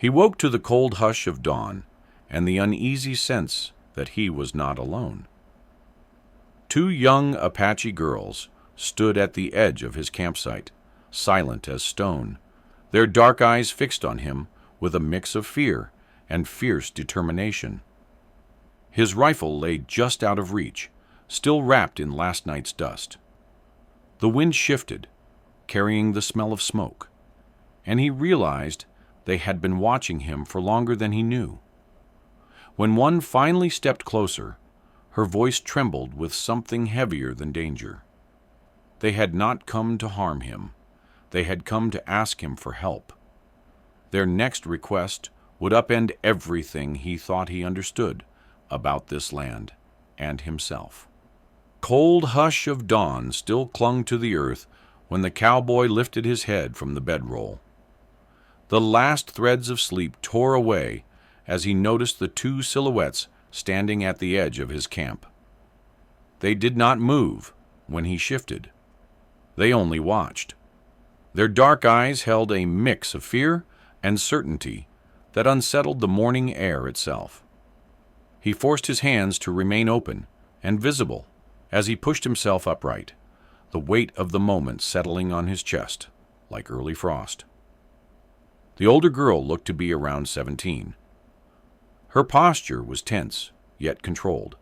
He woke to the cold hush of dawn and the uneasy sense that he was not alone. Two young Apache girls stood at the edge of his campsite, silent as stone, their dark eyes fixed on him with a mix of fear and fierce determination. His rifle lay just out of reach, still wrapped in last night's dust. The wind shifted, carrying the smell of smoke, and he realized they had been watching him for longer than he knew. When one finally stepped closer, her voice trembled with something heavier than danger. They had not come to harm him. They had come to ask him for help. Their next request would upend everything he thought he understood about this land and himself. Cold hush of dawn still clung to the earth when the cowboy lifted his head from the bedroll. The last threads of sleep tore away as he noticed the two silhouettes standing at the edge of his camp. They did not move when he shifted. They only watched. Their dark eyes held a mix of fear and certainty that unsettled the morning air itself. He forced his hands to remain open and visible as he pushed himself upright, the weight of the moment settling on his chest like early frost. The older girl looked to be around 17. Her posture was tense, yet controlled,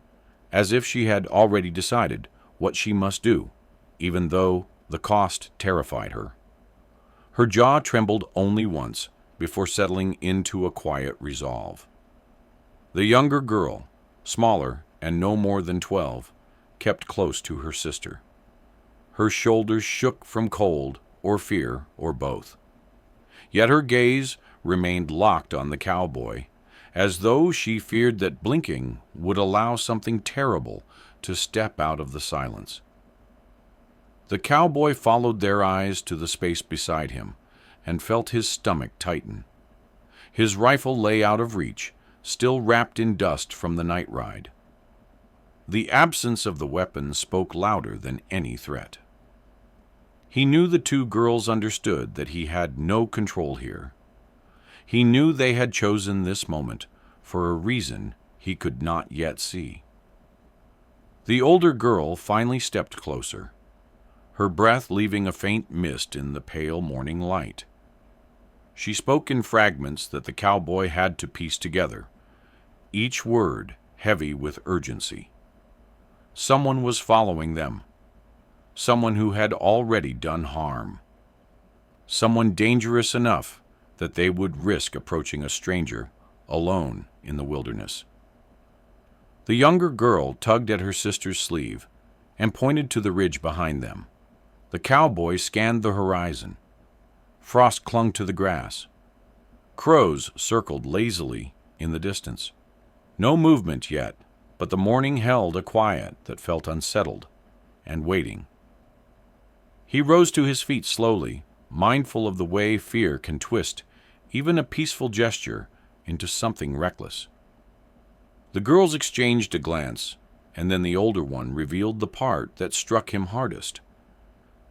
as if she had already decided what she must do, even though the cost terrified her. Her jaw trembled only once before settling into a quiet resolve. The younger girl, smaller and no more than 12, kept close to her sister. Her shoulders shook from cold or fear or both. Yet her gaze remained locked on the cowboy, as though she feared that blinking would allow something terrible to step out of the silence. The cowboy followed their eyes to the space beside him and felt his stomach tighten. His rifle lay out of reach, still wrapped in dust from the night ride. The absence of the weapon spoke louder than any threat. He knew the two girls understood that he had no control here. He knew they had chosen this moment for a reason he could not yet see. The older girl finally stepped closer, her breath leaving a faint mist in the pale morning light. She spoke in fragments that the cowboy had to piece together, each word heavy with urgency. Someone was following them. Someone who had already done harm. Someone dangerous enough that they would risk approaching a stranger alone in the wilderness. The younger girl tugged at her sister's sleeve and pointed to the ridge behind them. The cowboy scanned the horizon. Frost clung to the grass. Crows circled lazily in the distance. No movement yet, but the morning held a quiet that felt unsettled and waiting. He rose to his feet slowly, mindful of the way fear can twist even a peaceful gesture into something reckless. The girls exchanged a glance, and then the older one revealed the part that struck him hardest.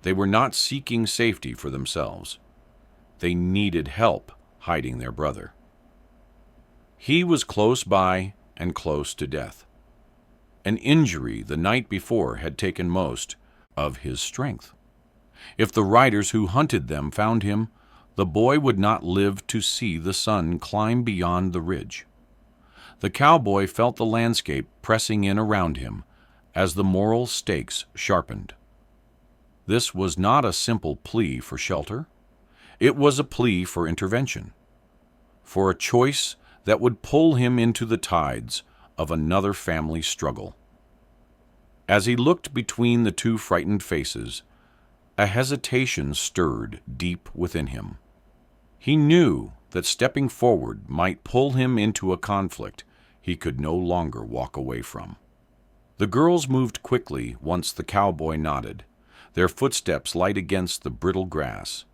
They were not seeking safety for themselves. They needed help hiding their brother. He was close by and close to death. An injury the night before had taken most of his strength. If the riders who hunted them found him, the boy would not live to see the sun climb beyond the ridge. The cowboy felt the landscape pressing in around him as the moral stakes sharpened. This was not a simple plea for shelter. It was a plea for intervention, for a choice that would pull him into the tides of another family struggle. As he looked between the two frightened faces, a hesitation stirred deep within him. He knew that stepping forward might pull him into a conflict he could no longer walk away from. The girls moved quickly once the cowboy nodded, their footsteps light against the brittle grass.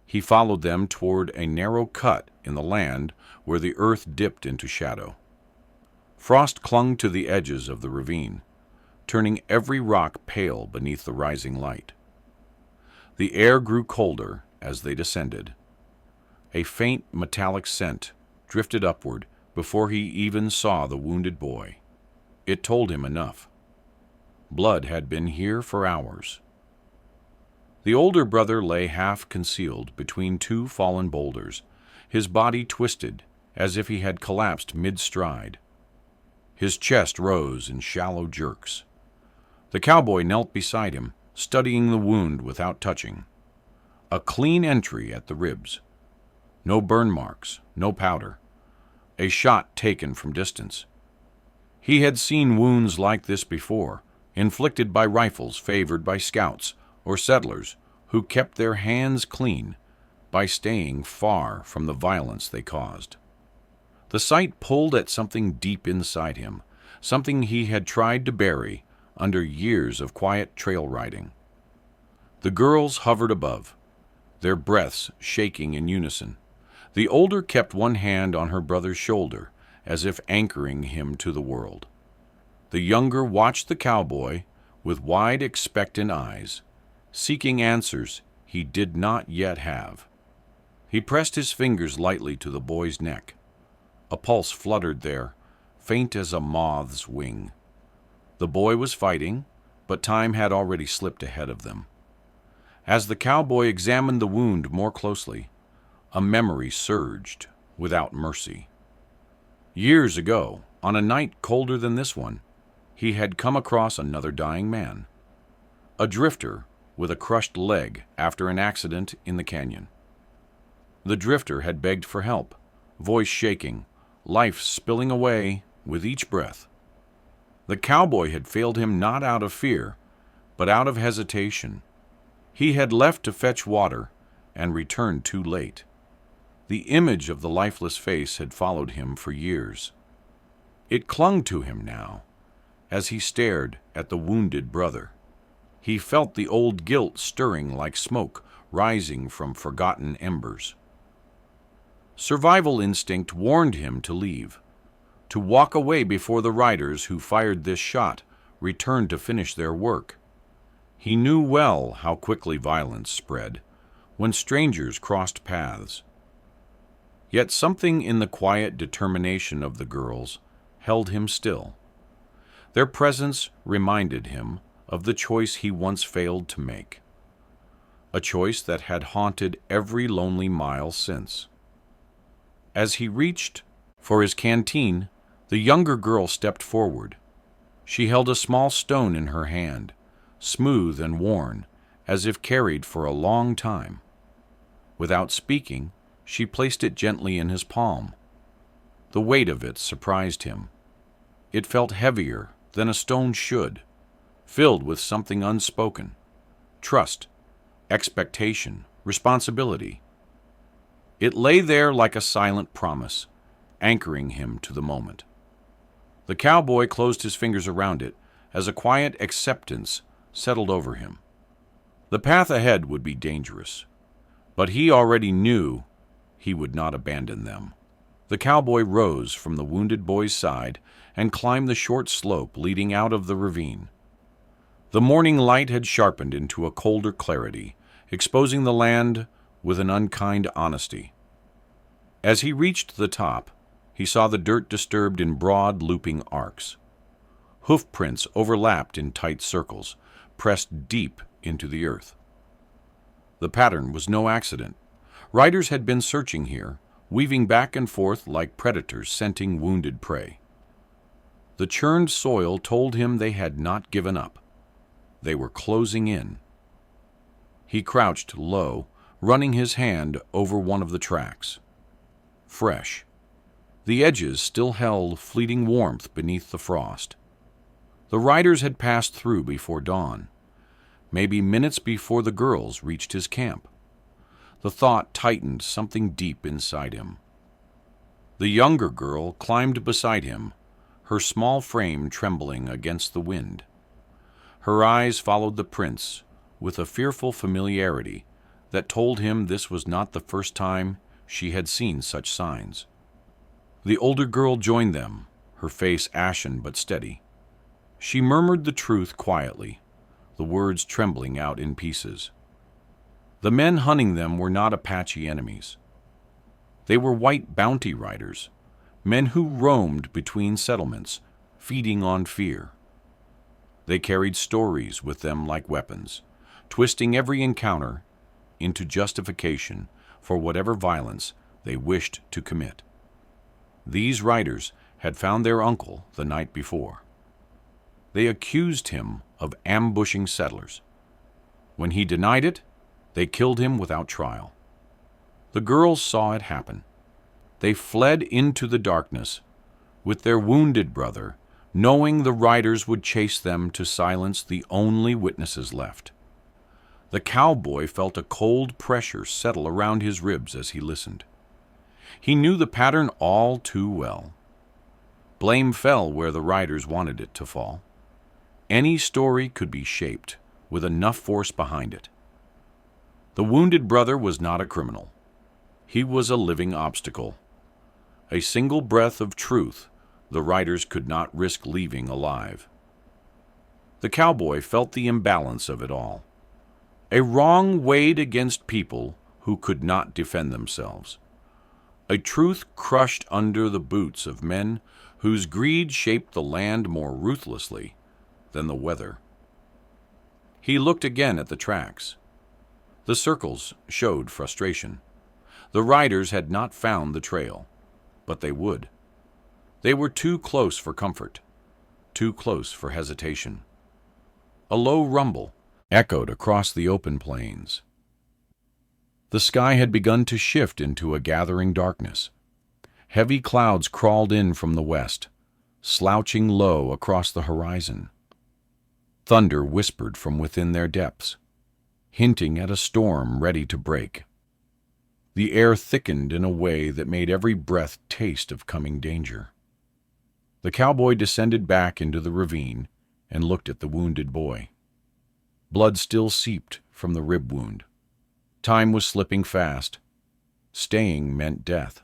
He followed them toward a narrow cut in the land where the earth dipped into shadow. Frost clung to the edges of the ravine, turning every rock pale beneath the rising light. The air grew colder as they descended. A faint metallic scent drifted upward before he even saw the wounded boy. It told him enough. Blood had been here for hours. The older brother lay half concealed between two fallen boulders, his body twisted as if he had collapsed mid-stride. His chest rose in shallow jerks. The cowboy knelt beside him, studying the wound without touching. A clean entry at the ribs. No burn marks, no powder. A shot taken from distance. He had seen wounds like this before, inflicted by rifles favored by scouts or settlers who kept their hands clean by staying far from the violence they caused. The sight pulled at something deep inside him, something he had tried to bury under years of quiet trail riding. The girls hovered above, their breaths shaking in unison. The older kept one hand on her brother's shoulder, as if anchoring him to the world. The younger watched the cowboy with wide, expectant eyes, seeking answers he did not yet have. He pressed his fingers lightly to the boy's neck. A pulse fluttered there, faint as a moth's wing. The boy was fighting, but time had already slipped ahead of them. As the cowboy examined the wound more closely, a memory surged without mercy. Years ago, on a night colder than this one, he had come across another dying man. A drifter with a crushed leg after an accident in the canyon. The drifter had begged for help, voice shaking, life spilling away with each breath. The cowboy had failed him not out of fear, but out of hesitation. He had left to fetch water and returned too late. The image of the lifeless face had followed him for years. It clung to him now, as he stared at the wounded brother. He felt the old guilt stirring like smoke rising from forgotten embers. Survival instinct warned him to leave, to walk away before the riders who fired this shot returned to finish their work. He knew well how quickly violence spread when strangers crossed paths. Yet something in the quiet determination of the girls held him still. Their presence reminded him of the choice he once failed to make, a choice that had haunted every lonely mile since. As he reached for his canteen, the younger girl stepped forward. She held a small stone in her hand, smooth and worn, as if carried for a long time. Without speaking, she placed it gently in his palm. The weight of it surprised him. It felt heavier than a stone should, filled with something unspoken: trust, expectation, responsibility. It lay there like a silent promise, anchoring him to the moment. The cowboy closed his fingers around it as a quiet acceptance settled over him. The path ahead would be dangerous, but he already knew he would not abandon them. The cowboy rose from the wounded boy's side and climbed the short slope leading out of the ravine. The morning light had sharpened into a colder clarity, exposing the land with an unkind honesty. As he reached the top, he saw the dirt disturbed in broad, looping arcs. Hoof prints overlapped in tight circles, pressed deep into the earth. The pattern was no accident. Riders had been searching here, weaving back and forth like predators scenting wounded prey. The churned soil told him they had not given up. They were closing in. He crouched low, running his hand over one of the tracks. Fresh. The edges still held fleeting warmth beneath the frost. The riders had passed through before dawn, maybe minutes before the girls reached his camp. The thought tightened something deep inside him. The younger girl climbed beside him, her small frame trembling against the wind. Her eyes followed the prints with a fearful familiarity that told him this was not the first time she had seen such signs. The older girl joined them, her face ashen but steady. She murmured the truth quietly, the words trembling out in pieces. The men hunting them were not Apache enemies. They were white bounty riders, men who roamed between settlements, feeding on fear. They carried stories with them like weapons, twisting every encounter into justification for whatever violence they wished to commit. These riders had found their uncle the night before. They accused him of ambushing settlers. When he denied it, they killed him without trial. The girls saw it happen. They fled into the darkness with their wounded brother, knowing the riders would chase them to silence the only witnesses left. The cowboy felt a cold pressure settle around his ribs as he listened. He knew the pattern all too well. Blame fell where the riders wanted it to fall. Any story could be shaped with enough force behind it. The wounded brother was not a criminal. He was a living obstacle. A single breath of truth the riders could not risk leaving alive. The cowboy felt the imbalance of it all. A wrong weighed against people who could not defend themselves. A truth crushed under the boots of men whose greed shaped the land more ruthlessly than the weather. He looked again at the tracks. The circles showed frustration. The riders had not found the trail, but they would. They were too close for comfort, too close for hesitation. A low rumble echoed across the open plains. The sky had begun to shift into a gathering darkness. Heavy clouds crawled in from the west, slouching low across the horizon. Thunder whispered from within their depths, hinting at a storm ready to break. The air thickened in a way that made every breath taste of coming danger. The cowboy descended back into the ravine and looked at the wounded boy. Blood still seeped from the rib wound. Time was slipping fast. Staying meant death.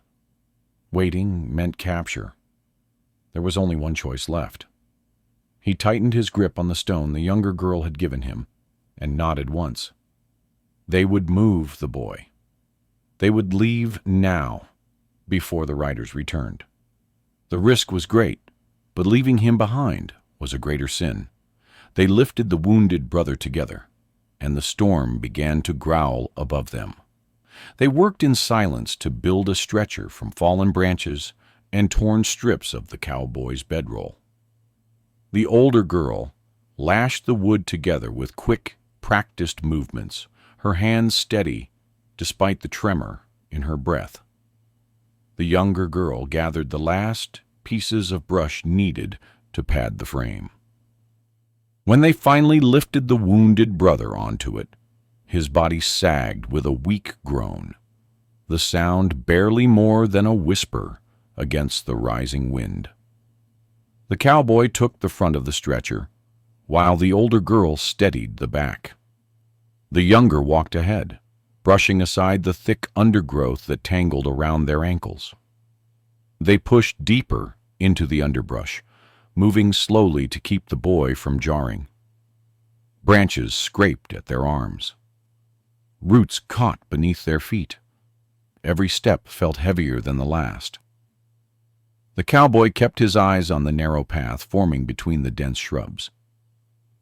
Waiting meant capture. There was only one choice left. He tightened his grip on the stone the younger girl had given him and nodded once. They would move the boy. They would leave now, before the riders returned. The risk was great, but leaving him behind was a greater sin. They lifted the wounded brother together, and the storm began to growl above them. They worked in silence to build a stretcher from fallen branches and torn strips of the cowboy's bedroll. The older girl lashed the wood together with quick, practiced movements, her hands steady despite the tremor in her breath. The younger girl gathered the last pieces of brush needed to pad the frame. When they finally lifted the wounded brother onto it, his body sagged with a weak groan, the sound barely more than a whisper against the rising wind. The cowboy took the front of the stretcher, while the older girl steadied the back. The younger walked ahead, brushing aside the thick undergrowth that tangled around their ankles. They pushed deeper into the underbrush, moving slowly to keep the boy from jarring. Branches scraped at their arms. Roots caught beneath their feet. Every step felt heavier than the last. The cowboy kept his eyes on the narrow path forming between the dense shrubs.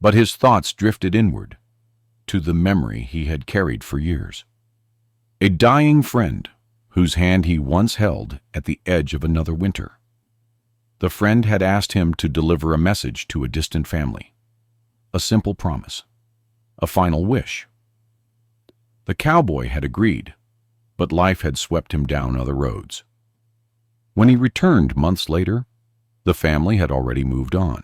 But his thoughts drifted inward, to the memory he had carried for years. A dying friend whose hand he once held at the edge of another winter. The friend had asked him to deliver a message to a distant family. A simple promise. A final wish. The cowboy had agreed, but life had swept him down other roads. When he returned months later, the family had already moved on,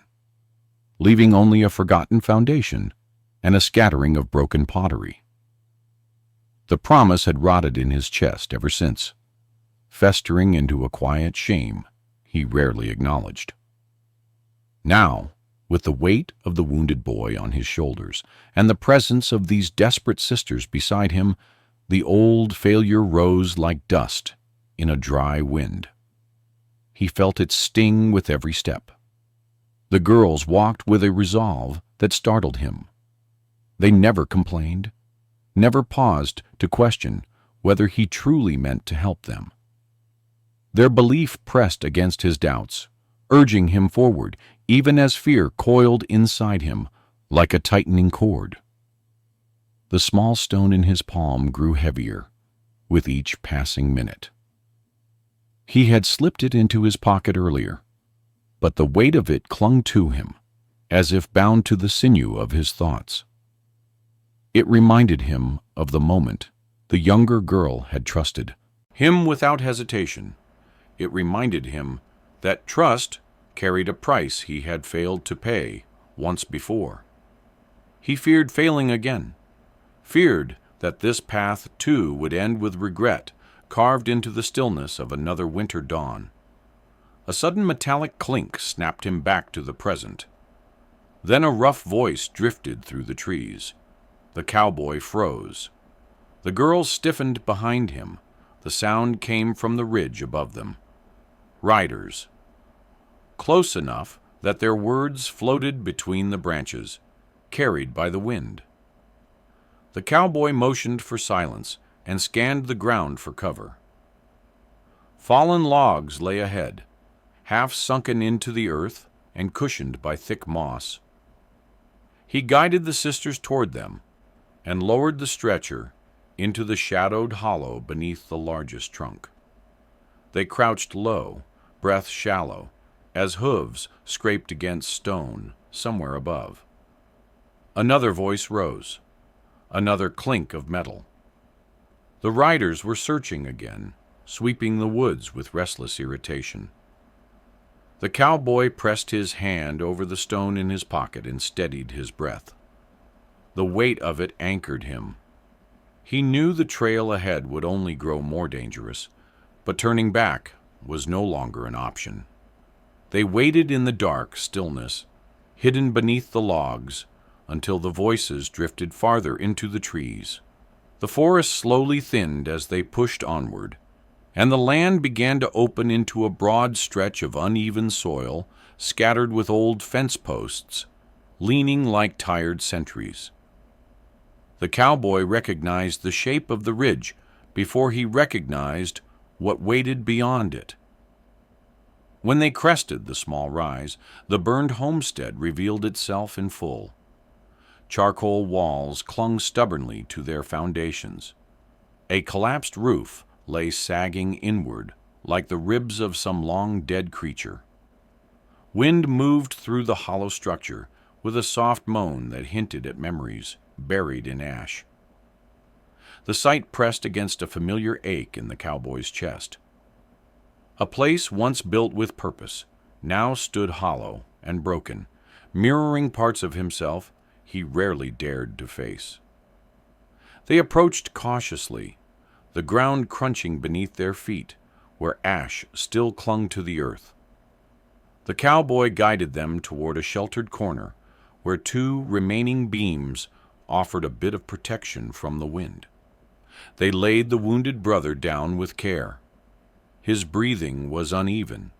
leaving only a forgotten foundation and a scattering of broken pottery. The promise had rotted in his chest ever since, festering into a quiet shame he rarely acknowledged. Now, with the weight of the wounded boy on his shoulders and the presence of these desperate sisters beside him, the old failure rose like dust in a dry wind. He felt it sting with every step. The girls walked with a resolve that startled him. They never complained, never paused to question whether he truly meant to help them. Their belief pressed against his doubts, urging him forward, even as fear coiled inside him like a tightening cord. The small stone in his palm grew heavier with each passing minute. He had slipped it into his pocket earlier, but the weight of it clung to him, as if bound to the sinew of his thoughts. It reminded him of the moment the younger girl had trusted him without hesitation. It reminded him that trust carried a price he had failed to pay once before. He feared failing again, feared that this path too would end with regret carved into the stillness of another winter dawn. A sudden metallic clink snapped him back to the present. Then a rough voice drifted through the trees. The cowboy froze. The girls stiffened behind him. The sound came from the ridge above them. Riders. Close enough that their words floated between the branches, carried by the wind. The cowboy motioned for silence and scanned the ground for cover. Fallen logs lay ahead, half sunken into the earth and cushioned by thick moss. He guided the sisters toward them and lowered the stretcher into the shadowed hollow beneath the largest trunk. They crouched low, breath shallow, as hooves scraped against stone somewhere above. Another voice rose, another clink of metal. The riders were searching again, sweeping the woods with restless irritation. The cowboy pressed his hand over the stone in his pocket and steadied his breath. The weight of it anchored him. He knew the trail ahead would only grow more dangerous, but turning back was no longer an option. They waited in the dark stillness, hidden beneath the logs, until the voices drifted farther into the trees. The forest slowly thinned as they pushed onward, and the land began to open into a broad stretch of uneven soil scattered with old fence posts, leaning like tired sentries. The cowboy recognized the shape of the ridge before he recognized what waited beyond it. When they crested the small rise, the burned homestead revealed itself in full. Charcoal walls clung stubbornly to their foundations. A collapsed roof lay sagging inward like the ribs of some long-dead creature. Wind moved through the hollow structure with a soft moan that hinted at memories buried in ash. The sight pressed against a familiar ache in the cowboy's chest. A place once built with purpose now stood hollow and broken, mirroring parts of himself he rarely dared to face. They approached cautiously, the ground crunching beneath their feet, where ash still clung to the earth. The cowboy guided them toward a sheltered corner, where two remaining beams offered a bit of protection from the wind. They laid the wounded brother down with care. His breathing was uneven,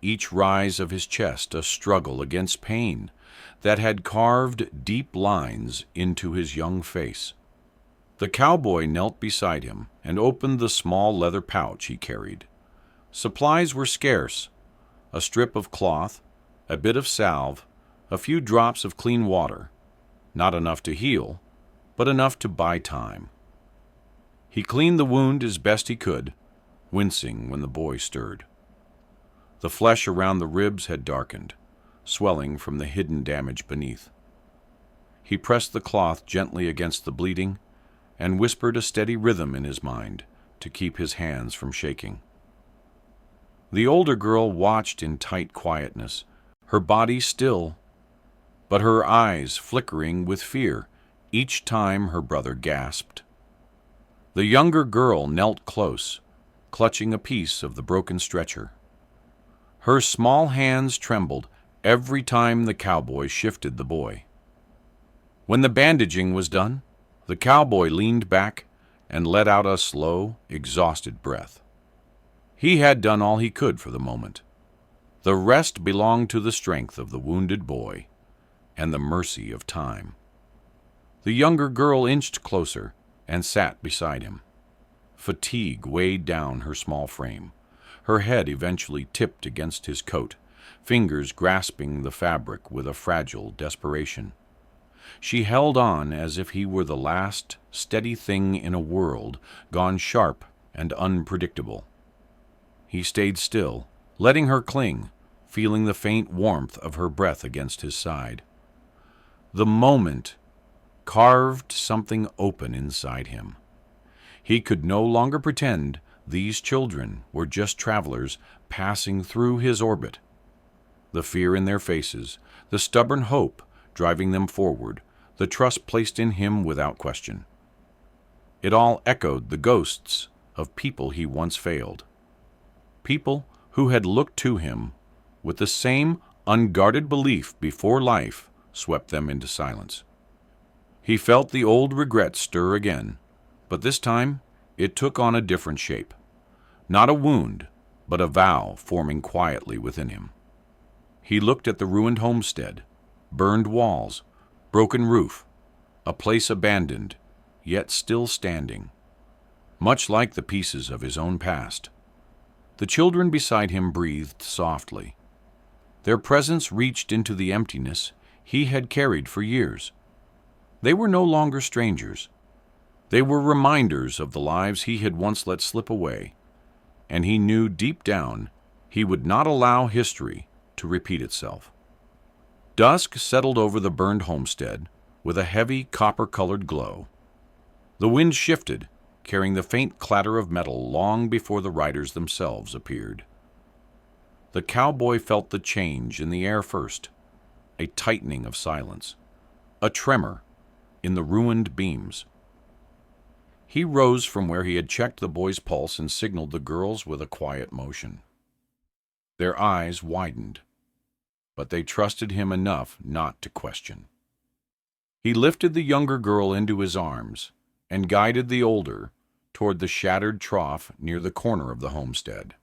each rise of his chest a struggle against pain that had carved deep lines into his young face. The cowboy knelt beside him and opened the small leather pouch he carried. Supplies were scarce: a strip of cloth, a bit of salve, a few drops of clean water, not enough to heal, but enough to buy time. He cleaned the wound as best he could, wincing when the boy stirred. The flesh around the ribs had darkened, swelling from the hidden damage beneath. He pressed the cloth gently against the bleeding and whispered a steady rhythm in his mind to keep his hands from shaking. The older girl watched in tight quietness, her body still, but her eyes flickering with fear each time her brother gasped. The younger girl knelt close, clutching a piece of the broken stretcher. Her small hands trembled every time the cowboy shifted the boy. When the bandaging was done, the cowboy leaned back and let out a slow, exhausted breath. He had done all he could for the moment. The rest belonged to the strength of the wounded boy and the mercy of time. The younger girl inched closer and sat beside him. Fatigue weighed down her small frame. Her head eventually tipped against his coat, fingers grasping the fabric with a fragile desperation. She held on as if he were the last steady thing in a world gone sharp and unpredictable. He stayed still, letting her cling, feeling the faint warmth of her breath against his side. The moment carved something open inside him. He could no longer pretend these children were just travelers passing through his orbit. The fear in their faces, the stubborn hope driving them forward, the trust placed in him without question. It all echoed the ghosts of people he once failed. People who had looked to him with the same unguarded belief before life swept them into silence. He felt the old regret stir again, but this time it took on a different shape. Not a wound, but a vow forming quietly within him. He looked at the ruined homestead, burned walls, broken roof, a place abandoned, yet still standing, much like the pieces of his own past. The children beside him breathed softly. Their presence reached into the emptiness he had carried for years. They were no longer strangers. They were reminders of the lives he had once let slip away, and he knew deep down he would not allow history to repeat itself. Dusk settled over the burned homestead with a heavy copper-colored glow. The wind shifted, carrying the faint clatter of metal long before the riders themselves appeared. The cowboy felt the change in the air first, a tightening of silence, a tremor in the ruined beams. He rose from where he had checked the boy's pulse and signaled the girls with a quiet motion. Their eyes widened, but they trusted him enough not to question. He lifted the younger girl into his arms and guided the older toward the shattered trough near the corner of the homestead.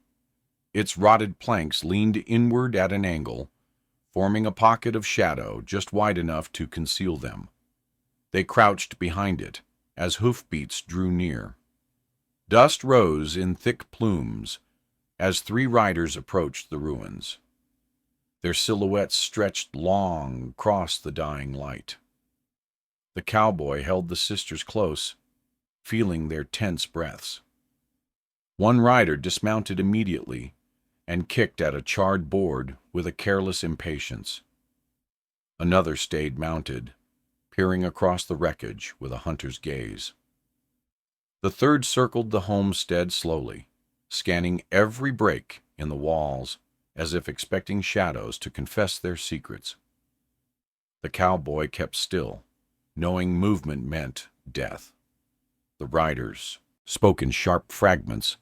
Its rotted planks leaned inward at an angle, forming a pocket of shadow just wide enough to conceal them. They crouched behind it as hoofbeats drew near. Dust rose in thick plumes as 3 riders approached the ruins. Their silhouettes stretched long across the dying light. The cowboy held the sisters close, feeling their tense breaths. One rider dismounted immediately and kicked at a charred board with a careless impatience. Another stayed mounted, peering across the wreckage with a hunter's gaze. The third circled the homestead slowly, scanning every break in the walls as if expecting shadows to confess their secrets. The cowboy kept still, knowing movement meant death. The riders spoke in sharp fragments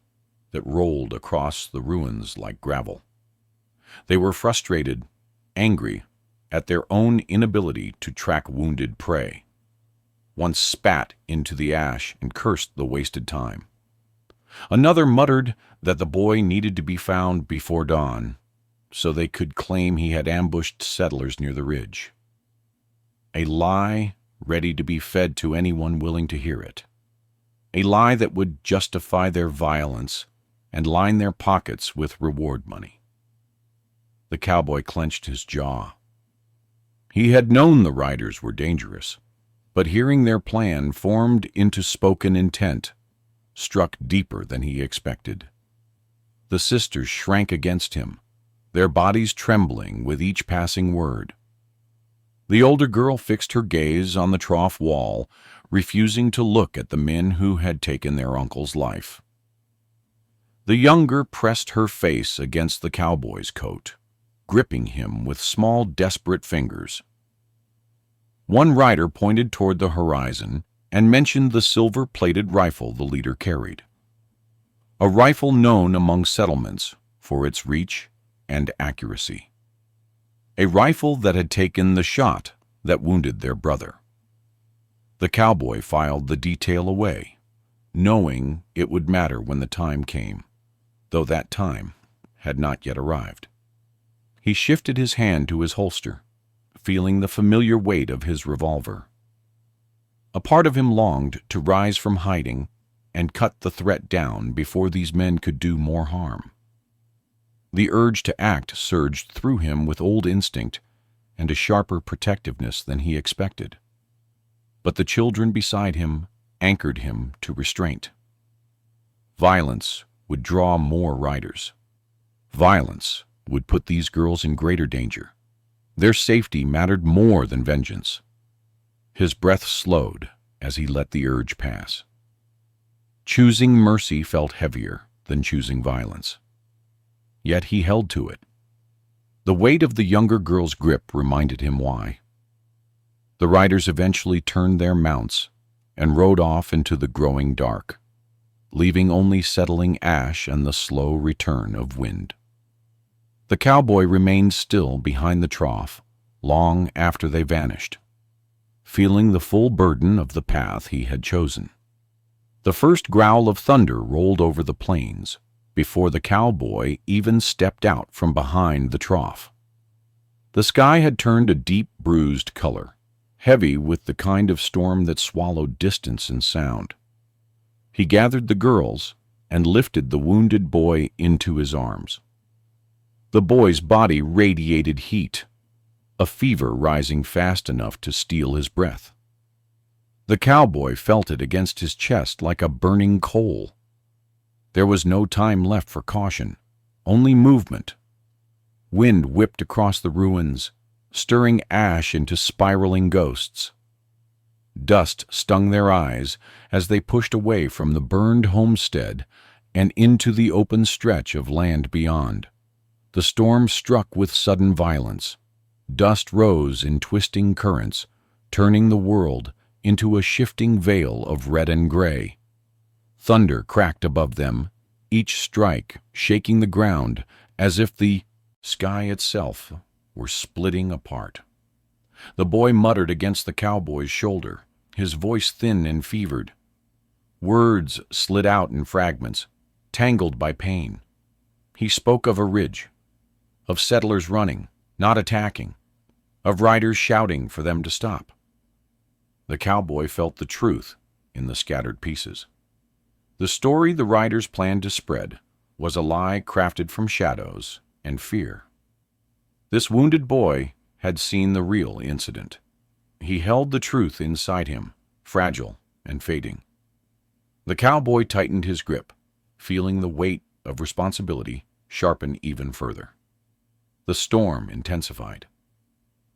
that rolled across the ruins like gravel. They were frustrated, angry at their own inability to track wounded prey. One spat into the ash and cursed the wasted time. Another muttered that the boy needed to be found before dawn, so they could claim he had ambushed settlers near the ridge. A lie ready to be fed to anyone willing to hear it. A lie that would justify their violence and line their pockets with reward money. The cowboy clenched his jaw. He had known the riders were dangerous, but hearing their plan formed into spoken intent struck deeper than he expected. The sisters shrank against him, their bodies trembling with each passing word. The older girl fixed her gaze on the trough wall, refusing to look at the men who had taken their uncle's life. The younger pressed her face against the cowboy's coat, gripping him with small, desperate fingers. One rider pointed toward the horizon and mentioned the silver-plated rifle the leader carried. A rifle known among settlements for its reach and accuracy. A rifle that had taken the shot that wounded their brother. The cowboy filed the detail away, knowing it would matter when the time came, though that time had not yet arrived. He shifted his hand to his holster, feeling the familiar weight of his revolver. A part of him longed to rise from hiding and cut the threat down before these men could do more harm. The urge to act surged through him with old instinct and a sharper protectiveness than he expected. But the children beside him anchored him to restraint. Violence would draw more riders. Violence would put these girls in greater danger. Their safety mattered more than vengeance. His breath slowed as he let the urge pass. Choosing mercy felt heavier than choosing violence. Yet he held to it. The weight of the younger girl's grip reminded him why. The riders eventually turned their mounts and rode off into the growing dark, leaving only settling ash and the slow return of wind. The cowboy remained still behind the trough long after they vanished, feeling the full burden of the path he had chosen. The first growl of thunder rolled over the plains before the cowboy even stepped out from behind the trough. The sky had turned a deep bruised color, heavy with the kind of storm that swallowed distance and sound. He gathered the girls and lifted the wounded boy into his arms. The boy's body radiated heat, a fever rising fast enough to steal his breath. The cowboy felt it against his chest like a burning coal. There was no time left for caution, only movement. Wind whipped across the ruins, stirring ash into spiraling ghosts. Dust stung their eyes as they pushed away from the burned homestead and into the open stretch of land beyond. The storm struck with sudden violence. Dust rose in twisting currents, turning the world into a shifting veil of red and gray. Thunder cracked above them, each strike shaking the ground as if the sky itself were splitting apart. The boy muttered against the cowboy's shoulder, his voice thin and fevered. Words slid out in fragments, tangled by pain. He spoke of a ridge, of settlers running, not attacking, of riders shouting for them to stop. The cowboy felt the truth in the scattered pieces. The story the riders planned to spread was a lie crafted from shadows and fear. This wounded boy had seen the real incident. He held the truth inside him, fragile and fading. The cowboy tightened his grip, feeling the weight of responsibility sharpen even further. The storm intensified.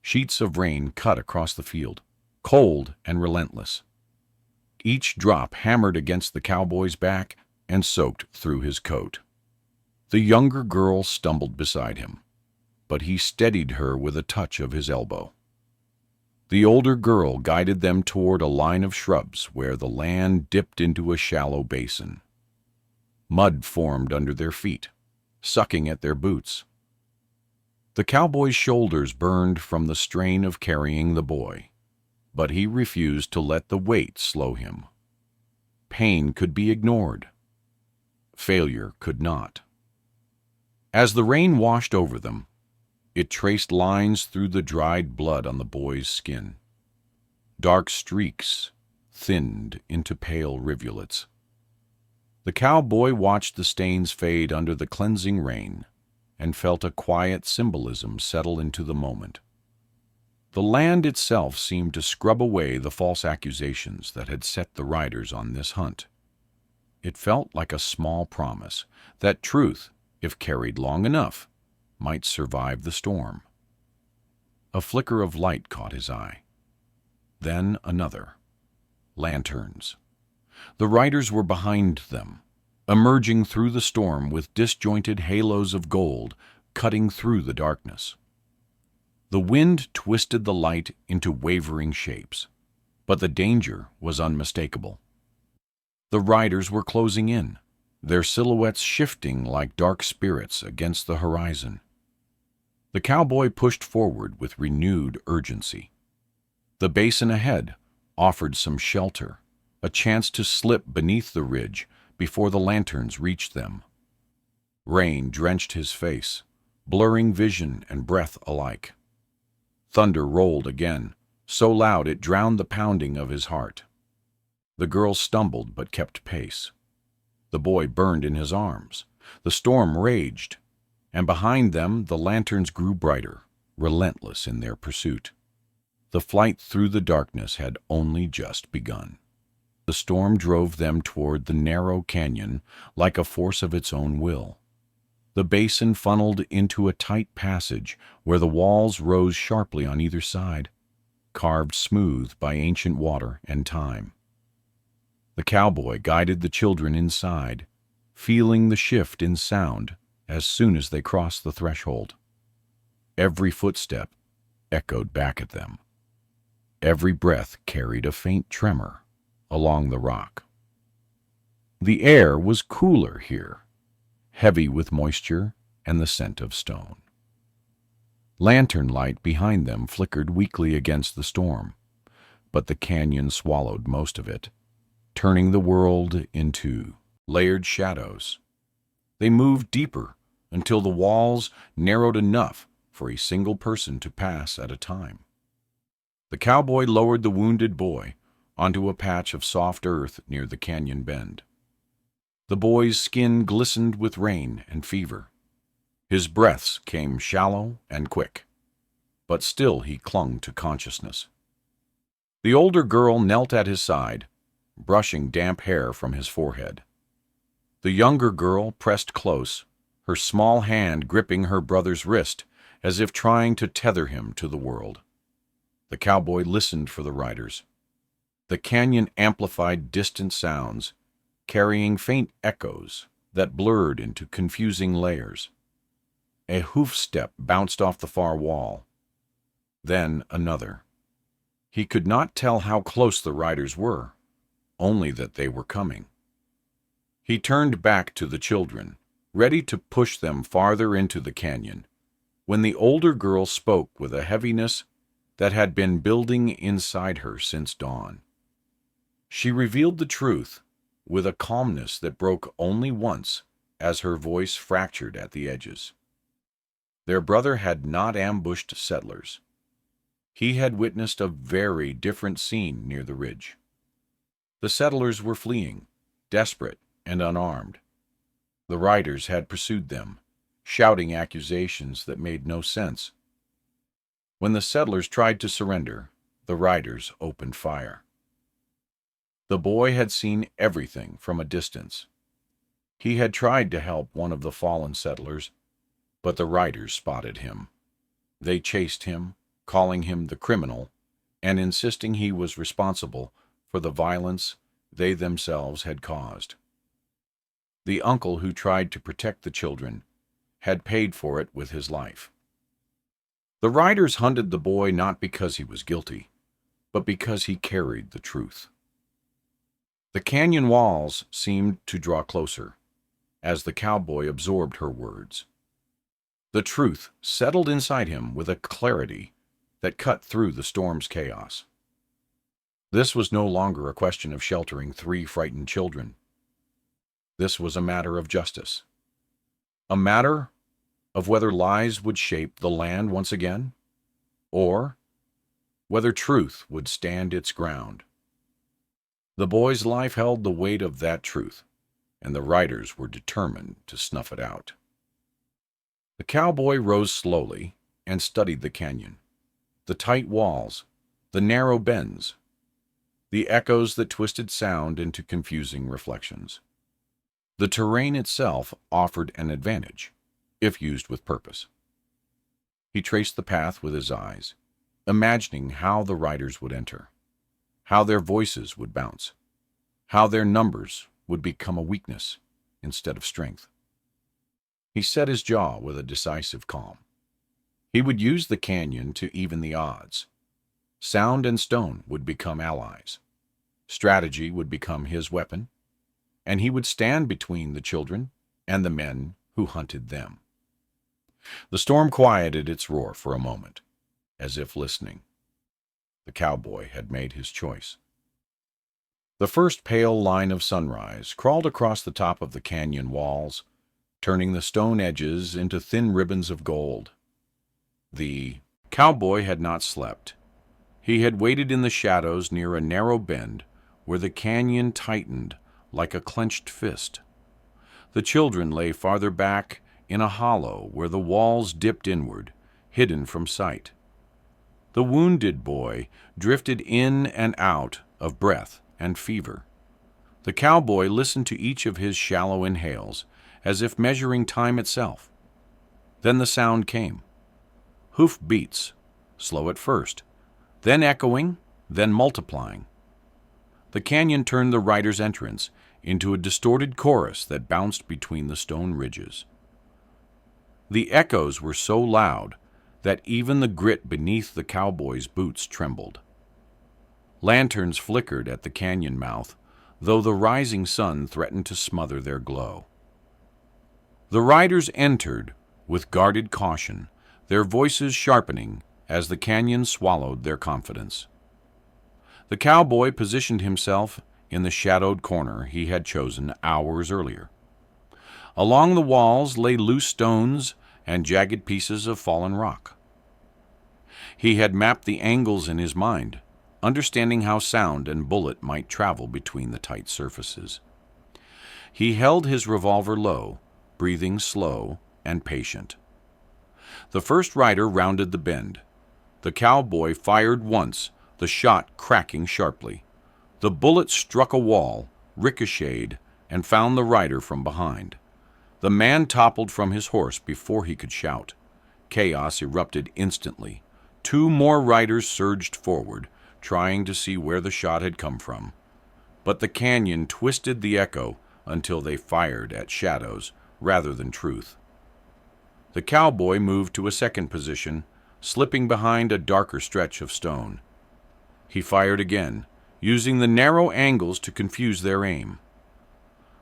Sheets of rain cut across the field, cold and relentless. Each drop hammered against the cowboy's back and soaked through his coat. The younger girl stumbled beside him, but he steadied her with a touch of his elbow. The older girl guided them toward a line of shrubs where the land dipped into a shallow basin. Mud formed under their feet, sucking at their boots. The cowboy's shoulders burned from the strain of carrying the boy, but he refused to let the weight slow him. Pain could be ignored. Failure could not. As the rain washed over them, it traced lines through the dried blood on the boy's skin. Dark streaks thinned into pale rivulets. The cowboy watched the stains fade under the cleansing rain and felt a quiet symbolism settle into the moment. The land itself seemed to scrub away the false accusations that had set the riders on this hunt. It felt like a small promise that truth, if carried long enough, might survive the storm. A flicker of light caught his eye. Then another. Lanterns. The riders were behind them, emerging through the storm with disjointed halos of gold cutting through the darkness. The wind twisted the light into wavering shapes, but the danger was unmistakable. The riders were closing in, their silhouettes shifting like dark spirits against the horizon. The cowboy pushed forward with renewed urgency. The basin ahead offered some shelter, a chance to slip beneath the ridge before the lanterns reached them. Rain drenched his face, blurring vision and breath alike. Thunder rolled again, so loud it drowned the pounding of his heart. The girl stumbled but kept pace. The boy burned in his arms. The storm raged, and behind them the lanterns grew brighter, relentless in their pursuit. The flight through the darkness had only just begun. The storm drove them toward the narrow canyon like a force of its own will. The basin funneled into a tight passage where the walls rose sharply on either side, carved smooth by ancient water and time. The cowboy guided the children inside, feeling the shift in sound as soon as they crossed the threshold. Every footstep echoed back at them. Every breath carried a faint tremor along the rock. The air was cooler here, heavy with moisture and the scent of stone. Lantern light behind them flickered weakly against the storm, but the canyon swallowed most of it, turning the world into layered shadows. They moved deeper until the walls narrowed enough for a single person to pass at a time. The cowboy lowered the wounded boy onto a patch of soft earth near the canyon bend. The boy's skin glistened with rain and fever. His breaths came shallow and quick, but still he clung to consciousness. The older girl knelt at his side, brushing damp hair from his forehead. The younger girl pressed close, her small hand gripping her brother's wrist as if trying to tether him to the world. The cowboy listened for the riders. The canyon amplified distant sounds, carrying faint echoes that blurred into confusing layers. A hoof step bounced off the far wall. Then another. He could not tell how close the riders were, only that they were coming. He turned back to the children, ready to push them farther into the canyon, when the older girl spoke with a heaviness that had been building inside her since dawn. She revealed the truth with a calmness that broke only once as her voice fractured at the edges. Their brother had not ambushed settlers. He had witnessed a very different scene near the ridge. The settlers were fleeing, desperate and unarmed. The riders had pursued them, shouting accusations that made no sense. When the settlers tried to surrender, the riders opened fire. The boy had seen everything from a distance. He had tried to help one of the fallen settlers, but the riders spotted him. They chased him, calling him the criminal, and insisting he was responsible for the violence they themselves had caused. The uncle who tried to protect the children had paid for it with his life. The riders hunted the boy not because he was guilty, but because he carried the truth. The canyon walls seemed to draw closer, as the cowboy absorbed her words. The truth settled inside him with a clarity that cut through the storm's chaos. This was no longer a question of sheltering 3 frightened children. This was a matter of justice. A matter of whether lies would shape the land once again, or whether truth would stand its ground. The boy's life held the weight of that truth, and the riders were determined to snuff it out. The cowboy rose slowly and studied the canyon, the tight walls, the narrow bends, the echoes that twisted sound into confusing reflections. The terrain itself offered an advantage, if used with purpose. He traced the path with his eyes, imagining how the riders would enter, how their voices would bounce, how their numbers would become a weakness instead of strength. He set his jaw with a decisive calm. He would use the canyon to even the odds. Sound and stone would become allies. Strategy would become his weapon, and he would stand between the children and the men who hunted them. The storm quieted its roar for a moment, as if listening. The cowboy had made his choice. The first pale line of sunrise crawled across the top of the canyon walls, turning the stone edges into thin ribbons of gold. The cowboy had not slept. He had waited in the shadows near a narrow bend where the canyon tightened like a clenched fist. The children lay farther back in a hollow where the walls dipped inward, hidden from sight. The wounded boy drifted in and out of breath and fever. The cowboy listened to each of his shallow inhales, as if measuring time itself. Then the sound came. Hoof beats, slow at first, then echoing, then multiplying. The canyon turned the rider's entrance into a distorted chorus that bounced between the stone ridges. The echoes were so loud that even the grit beneath the cowboy's boots trembled. Lanterns flickered at the canyon mouth, though the rising sun threatened to smother their glow. The riders entered with guarded caution, their voices sharpening as the canyon swallowed their confidence. The cowboy positioned himself in the shadowed corner he had chosen hours earlier. Along the walls lay loose stones and jagged pieces of fallen rock. He had mapped the angles in his mind, understanding how sound and bullet might travel between the tight surfaces. He held his revolver low, breathing slow and patient. The first rider rounded the bend. The cowboy fired once, the shot cracking sharply. The bullet struck a wall, ricocheted, and found the rider from behind. The man toppled from his horse before he could shout. Chaos erupted instantly. Two more riders surged forward, trying to see where the shot had come from. But the canyon twisted the echo until they fired at shadows rather than truth. The cowboy moved to a second position, slipping behind a darker stretch of stone. He fired again, using the narrow angles to confuse their aim.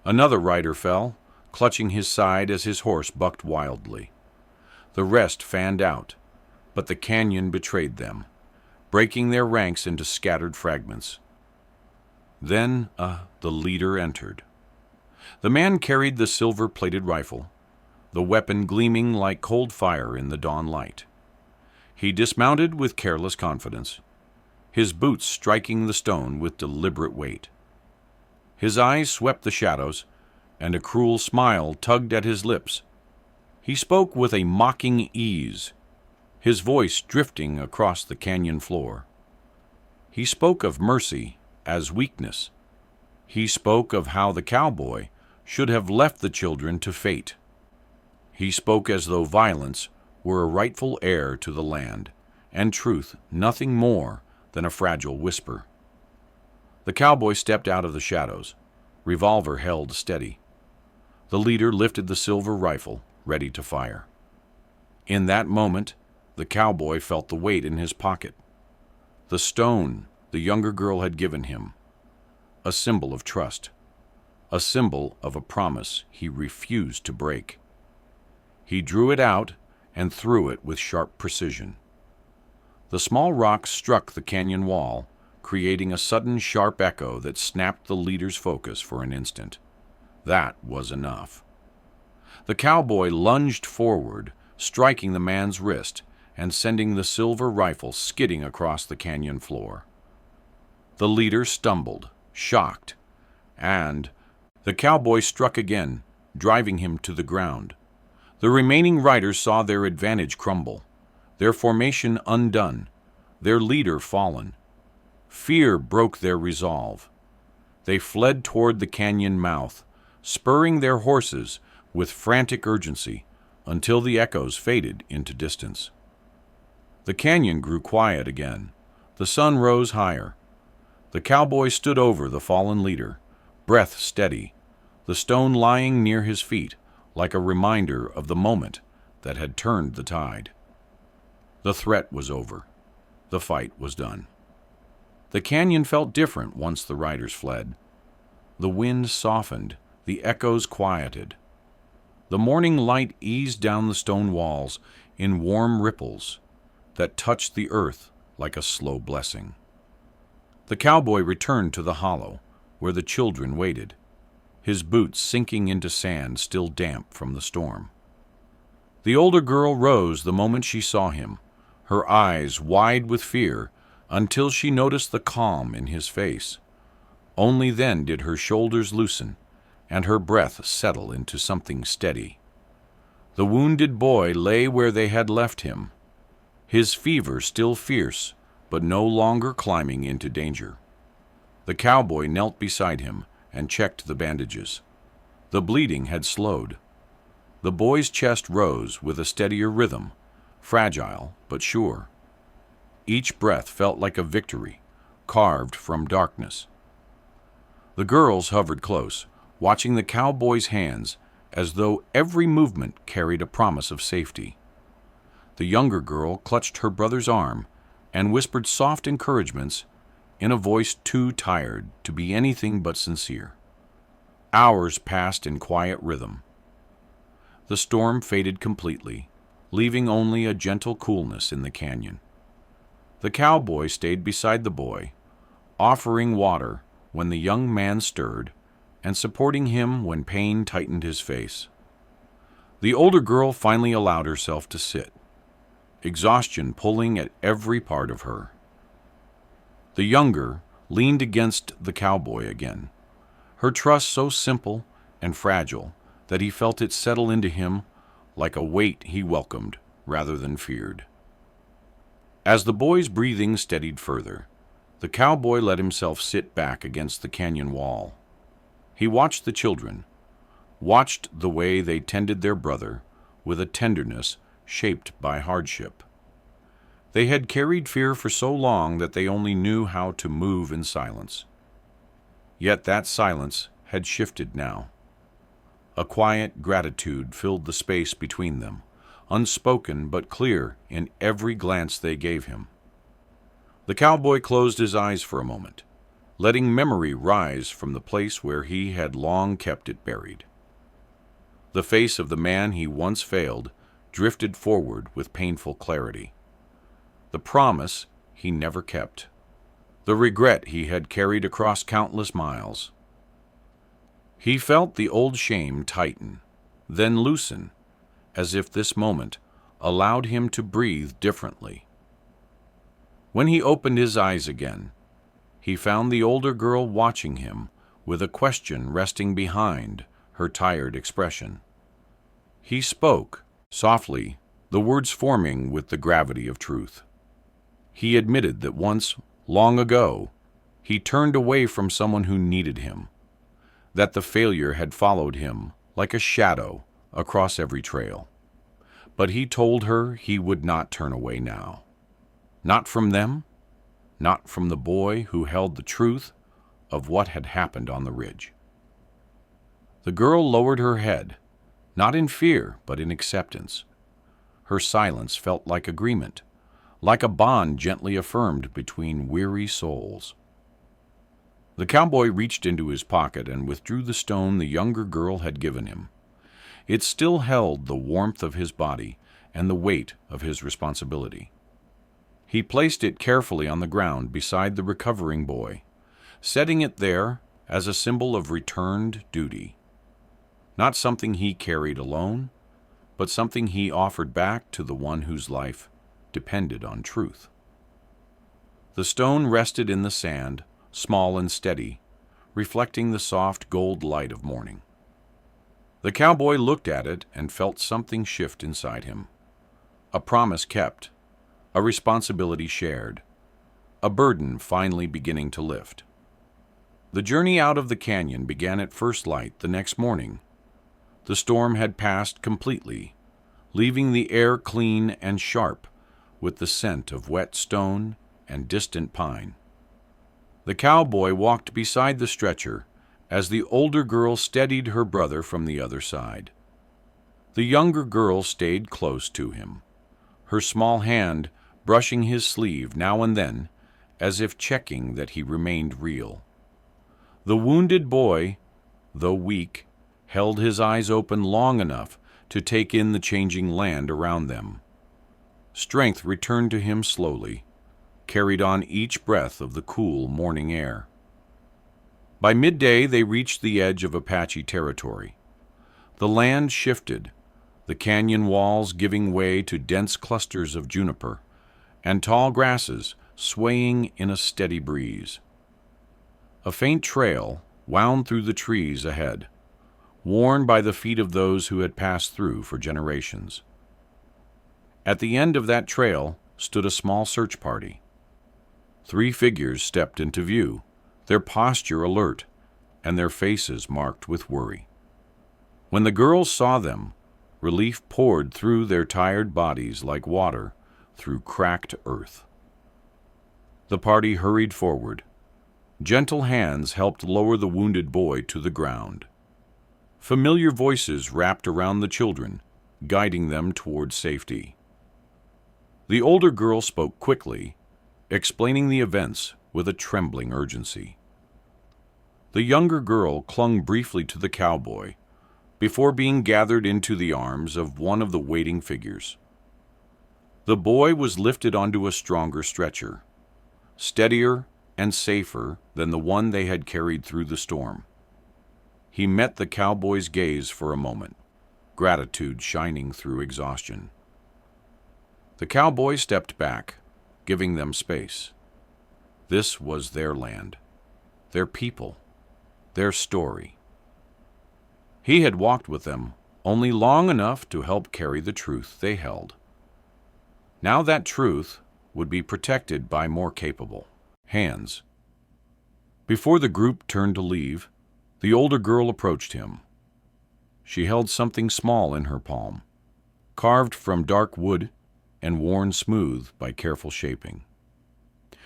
Another rider fell, clutching his side as his horse bucked wildly. The rest fanned out, but the canyon betrayed them, breaking their ranks into scattered fragments. Then the leader entered. The man carried the silver-plated rifle, the weapon gleaming like cold fire in the dawn light. He dismounted with careless confidence, his boots striking the stone with deliberate weight. His eyes swept the shadows, and a cruel smile tugged at his lips. He spoke with a mocking ease, his voice drifting across the canyon floor. He spoke of mercy as weakness. He spoke of how the cowboy should have left the children to fate. He spoke as though violence were a rightful heir to the land, and truth nothing more than a fragile whisper. The cowboy stepped out of the shadows, revolver held steady. The leader lifted the silver rifle, ready to fire. In that moment, the cowboy felt the weight in his pocket. The stone the younger girl had given him, a symbol of trust, a symbol of a promise he refused to break. He drew it out and threw it with sharp precision. The small rock struck the canyon wall, creating a sudden sharp echo that snapped the leader's focus for an instant. That was enough. The cowboy lunged forward, striking the man's wrist and sending the silver rifle skidding across the canyon floor. The leader stumbled, shocked, and the cowboy struck again, driving him to the ground. The remaining riders saw their advantage crumble, their formation undone, their leader fallen. Fear broke their resolve. They fled toward the canyon mouth, spurring their horses with frantic urgency until the echoes faded into distance. The canyon grew quiet again. The sun rose higher. The cowboy stood over the fallen leader, breath steady, the stone lying near his feet like a reminder of the moment that had turned the tide. The threat was over. The fight was done. The canyon felt different once the riders fled. The wind softened, the echoes quieted. The morning light eased down the stone walls in warm ripples that touched the earth like a slow blessing. The cowboy returned to the hollow where the children waited, his boots sinking into sand still damp from the storm. The older girl rose the moment she saw him, her eyes wide with fear until she noticed the calm in his face. Only then did her shoulders loosen and her breath settle into something steady. The wounded boy lay where they had left him, his fever still fierce, but no longer climbing into danger. The cowboy knelt beside him and checked the bandages. The bleeding had slowed. The boy's chest rose with a steadier rhythm, fragile but sure. Each breath felt like a victory, carved from darkness. The girls hovered close, watching the cowboy's hands as though every movement carried a promise of safety. The younger girl clutched her brother's arm and whispered soft encouragements in a voice too tired to be anything but sincere. Hours passed in quiet rhythm. The storm faded completely, leaving only a gentle coolness in the canyon. The cowboy stayed beside the boy, offering water when the young man stirred and supporting him when pain tightened his face. The older girl finally allowed herself to sit, exhaustion pulling at every part of her. The younger leaned against the cowboy again, her trust so simple and fragile that he felt it settle into him like a weight he welcomed rather than feared. As the boy's breathing steadied further, the cowboy let himself sit back against the canyon wall. He watched the children, watched the way they tended their brother with a tenderness shaped by hardship. They had carried fear for so long that they only knew how to move in silence. Yet that silence had shifted now. A quiet gratitude filled the space between them, unspoken but clear in every glance they gave him. The cowboy closed his eyes for a moment, letting memory rise from the place where he had long kept it buried. The face of the man he once failed drifted forward with painful clarity. The promise he never kept, the regret he had carried across countless miles. He felt the old shame tighten, then loosen, as if this moment allowed him to breathe differently. When he opened his eyes again, he found the older girl watching him with a question resting behind her tired expression. He spoke, softly, the words forming with the gravity of truth. He admitted that once, long ago, he turned away from someone who needed him, that the failure had followed him like a shadow across every trail. But he told her he would not turn away now. Not from them, not from the boy who held the truth of what had happened on the ridge. The girl lowered her head, not in fear, but in acceptance. Her silence felt like agreement, like a bond gently affirmed between weary souls. The cowboy reached into his pocket and withdrew the stone the younger girl had given him. It still held the warmth of his body and the weight of his responsibility. He placed it carefully on the ground beside the recovering boy, setting it there as a symbol of returned duty. Not something he carried alone, but something he offered back to the one whose life depended on truth. The stone rested in the sand, small and steady, reflecting the soft gold light of morning. The cowboy looked at it and felt something shift inside him. A promise kept, a responsibility shared, a burden finally beginning to lift. The journey out of the canyon began at first light the next morning. The storm had passed completely, leaving the air clean and sharp with the scent of wet stone and distant pine. The cowboy walked beside the stretcher as the older girl steadied her brother from the other side. The younger girl stayed close to him, her small hand brushing his sleeve now and then as if checking that he remained real. The wounded boy, though weak, held his eyes open long enough to take in the changing land around them. Strength returned to him slowly, carried on each breath of the cool morning air. By midday they reached the edge of Apache territory. The land shifted, the canyon walls giving way to dense clusters of juniper, and tall grasses swaying in a steady breeze. A faint trail wound through the trees ahead, worn by the feet of those who had passed through for generations. At the end of that trail stood a small search party. 3 figures stepped into view, their posture alert and their faces marked with worry. When the girls saw them, relief poured through their tired bodies like water through cracked earth. The party hurried forward. Gentle hands helped lower the wounded boy to the ground. Familiar voices wrapped around the children, guiding them toward safety. The older girl spoke quickly, explaining the events with a trembling urgency. The younger girl clung briefly to the cowboy before being gathered into the arms of one of the waiting figures. The boy was lifted onto a stronger stretcher, steadier and safer than the one they had carried through the storm. He met the cowboy's gaze for a moment, gratitude shining through exhaustion. The cowboy stepped back, giving them space. This was their land, their people, their story. He had walked with them only long enough to help carry the truth they held. Now that truth would be protected by more capable hands. Before the group turned to leave, the older girl approached him. She held something small in her palm, carved from dark wood and worn smooth by careful shaping.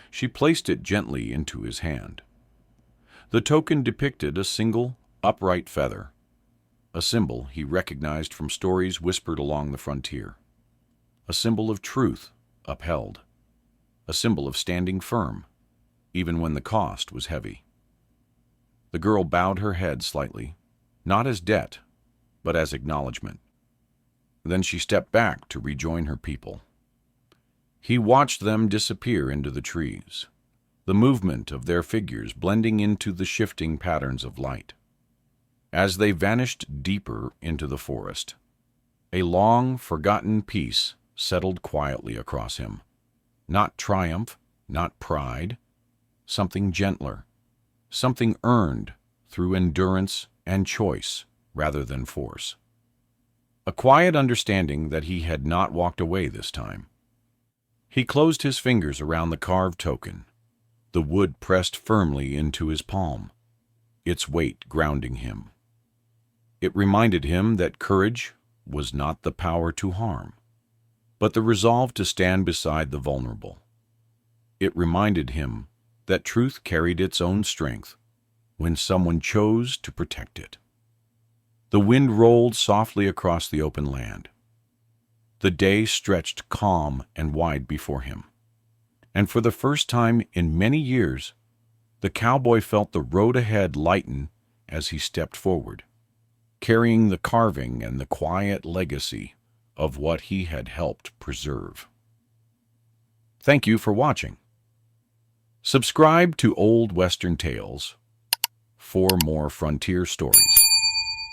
She placed it gently into his hand. The token depicted a single, upright feather, a symbol he recognized from stories whispered along the frontier, a symbol of truth upheld, a symbol of standing firm, even when the cost was heavy. The girl bowed her head slightly, not as debt, but as acknowledgement. Then she stepped back to rejoin her people. He watched them disappear into the trees, the movement of their figures blending into the shifting patterns of light. As they vanished deeper into the forest, a long, forgotten peace settled quietly across him. Not triumph, not pride, something gentler, something earned through endurance and choice rather than force. A quiet understanding that he had not walked away this time. He closed his fingers around the carved token, the wood pressed firmly into his palm, its weight grounding him. It reminded him that courage was not the power to harm, but the resolve to stand beside the vulnerable. It reminded him that truth carried its own strength when someone chose to protect it. The wind rolled softly across the open land. The day stretched calm and wide before him. And for the first time in many years, the cowboy felt the road ahead lighten as he stepped forward, carrying the carving and the quiet legacy of what he had helped preserve. Thank you for watching. Subscribe to Old Western Tales for more frontier stories.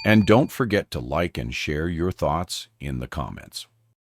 And don't forget to like and share your thoughts in the comments.